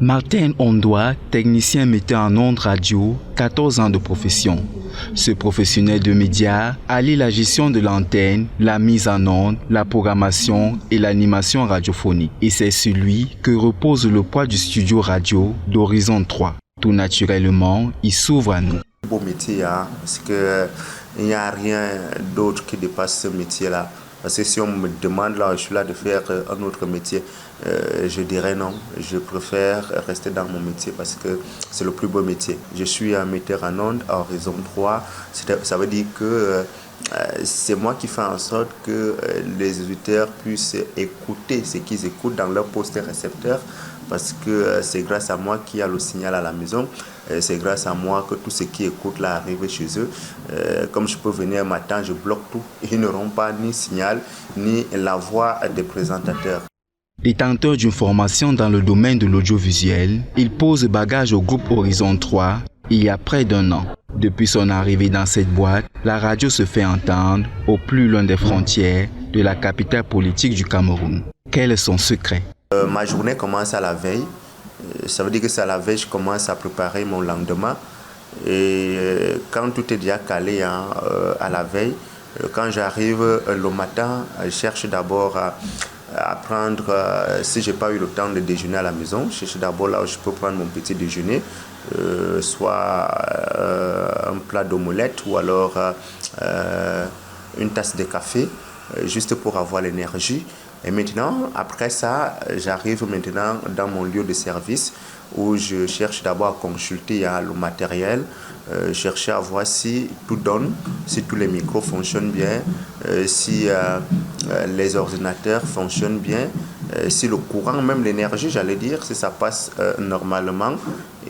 Martin Ondoa, technicien metteur en ondes radio, 14 ans de profession. Ce professionnel de médias allie la gestion de l'antenne, la mise en onde, la programmation et l'animation radiophonique. Et c'est sur lui que repose le poids du studio radio d'Horizon 3. Tout naturellement, il s'ouvre à nous. Beau métier, hein, parce qu'il n'y a rien d'autre qui dépasse ce métier-là. Parce que si on me demande là, je suis là de faire un autre métier, je dirais non. Je préfère rester dans mon métier parce que c'est le plus beau métier. Je suis un metteur en ondes à Horizon 3. Ça veut dire que c'est moi qui fais en sorte que les auditeurs puissent écouter ce qu'ils écoutent dans leur poste récepteur. Parce que c'est grâce à moi qu'il y a le signal à la maison. C'est grâce à moi que tous ceux qui écoutent là arrivent chez eux. Comme je peux venir un matin, je bloque tout. Ils n'auront pas ni signal, ni la voix des présentateurs. Détenteur d'une formation dans le domaine de l'audiovisuel, il pose bagage au groupe Horizon 3 il y a près d'un an. Depuis son arrivée dans cette boîte, la radio se fait entendre au plus loin des frontières de la capitale politique du Cameroun. Quel est son secret? Ma journée commence à la veille. Ça veut dire que c'est à la veille que je commence à préparer mon lendemain. Et quand tout est déjà calé à la veille, quand j'arrive le matin, je cherche d'abord à prendre, si je n'ai pas eu le temps de déjeuner à la maison, je cherche d'abord là où je peux prendre mon petit déjeuner, soit un plat d'omelette ou alors une tasse de café, juste pour avoir l'énergie. Et maintenant, après ça, j'arrive maintenant dans mon lieu de service où je cherche d'abord à consulter le matériel, chercher à voir si tout donne, si tous les micros fonctionnent bien, si les ordinateurs fonctionnent bien, si le courant, même l'énergie, j'allais dire, si ça passe normalement.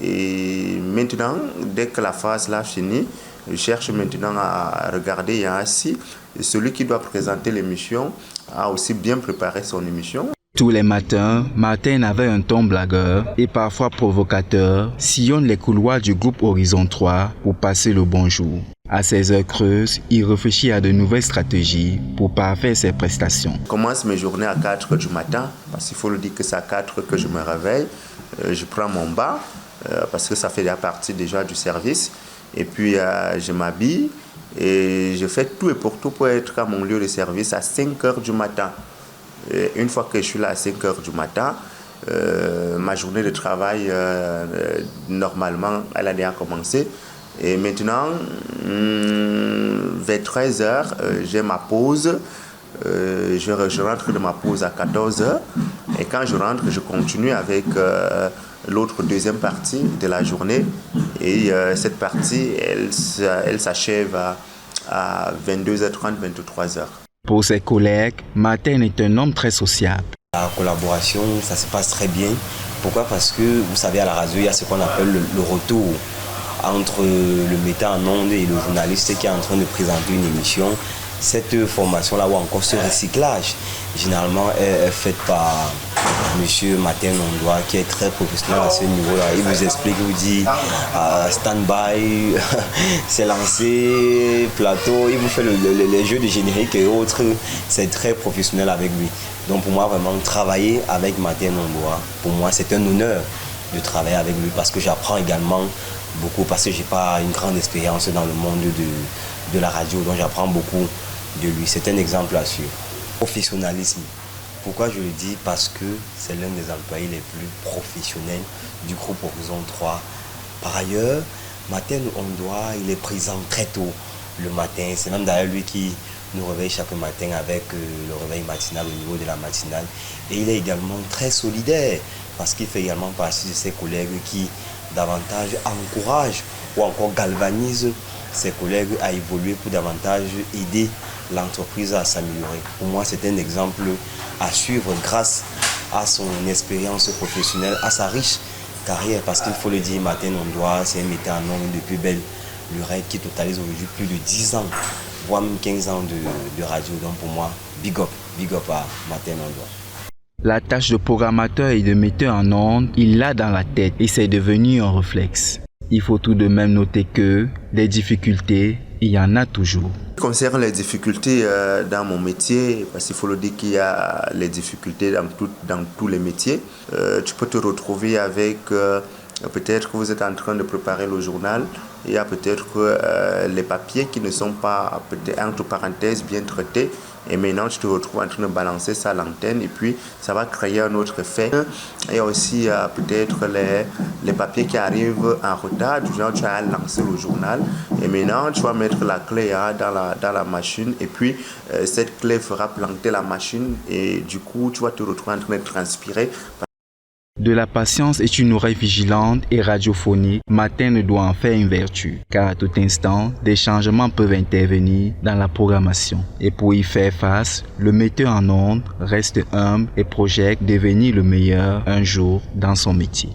Et maintenant, dès que la phase là finit, je cherche maintenant à regarder si celui qui doit présenter l'émission a aussi bien préparé son émission. Tous les matins, Martin avait un ton blagueur et parfois provocateur, sillonne les couloirs du groupe Horizon 3 pour passer le bonjour. À ces heures creuses, il réfléchit à de nouvelles stratégies pour parfaire ses prestations. Je commence mes journées à 4 du matin, parce qu'il faut le dire que c'est à 4 que je me réveille. Je prends mon bain, parce que ça fait partie déjà du service. Et puis je m'habille et je fais tout et pour tout pour être à mon lieu de service à 5 heures du matin. Et une fois que je suis là à 5 heures du matin, ma journée de travail, normalement, elle a déjà commencé. Et maintenant, vers 13 heures, j'ai ma pause. Je rentre de ma pause à 14 heures. Et quand je rentre, je continue avec l'autre deuxième partie de la journée. Et cette partie, elle s'achève à 22h30, 23h. Pour ses collègues, Martin est un homme très sociable. La collaboration, ça se passe très bien. Pourquoi? Parce que, vous savez, à la radio, il y a ce qu'on appelle le retour entre le metteur en ondes et le journaliste qui est en train de présenter une émission. Cette formation-là, ou encore ce recyclage, généralement est faite par M. Martin Ondoa, qui est très professionnel à ce niveau-là. Il vous explique, il vous dit stand-by, c'est lancé, plateau, il vous fait les jeux de générique et autres. C'est très professionnel avec lui. Donc pour moi, vraiment, travailler avec Martin Ondoa, pour moi, c'est un honneur de travailler avec lui parce que j'apprends également beaucoup, parce que je n'ai pas une grande expérience dans le monde de la radio, donc j'apprends beaucoup de lui. C'est un exemple à suivre. Professionnalisme. Pourquoi je le dis? Parce que c'est l'un des employés les plus professionnels du groupe Horizon 3. Par ailleurs, Martin Ondoa, il est présent très tôt le matin. C'est même d'ailleurs lui qui nous réveille chaque matin avec le réveil matinal au niveau de la matinale. Et il est également très solidaire parce qu'il fait également partie de ses collègues qui davantage encouragent ou encore galvanisent ses collègues à évoluer pour davantage aider l'entreprise à s'améliorer. Pour moi, c'est un exemple à suivre grâce à son expérience professionnelle, à sa riche carrière, parce qu'il faut le dire, Martin Ondoa, c'est un metteur en ondes depuis belle lurette qui totalise aujourd'hui plus de 10 ans, voire même 15 ans de radio. Donc pour moi, big up à Martin Ondoa. La tâche de programmateur et de metteur en ondes, il l'a dans la tête et c'est devenu un réflexe. Il faut tout de même noter que des difficultés il y en a toujours. Concernant les difficultés dans mon métier, parce qu'il faut le dire qu'il y a les difficultés dans tous les métiers. Tu peux te retrouver avec, peut-être que vous êtes en train de préparer le journal, il y a peut-être que les papiers qui ne sont pas, entre parenthèses, bien traités, et maintenant tu te retrouves en train de balancer ça à l'antenne et puis ça va créer un autre effet. Il y a aussi peut-être les papiers qui arrivent en retard, du genre tu as lancé le journal et maintenant tu vas mettre la clé dans la machine et puis cette clé fera planter la machine et du coup tu vas te retrouver en train de transpirer. De la patience est une oreille vigilante et radiophonique. Matin ne doit en faire une vertu, car à tout instant, des changements peuvent intervenir dans la programmation. Et pour y faire face, le metteur en ondes reste humble et projette devenir le meilleur un jour dans son métier.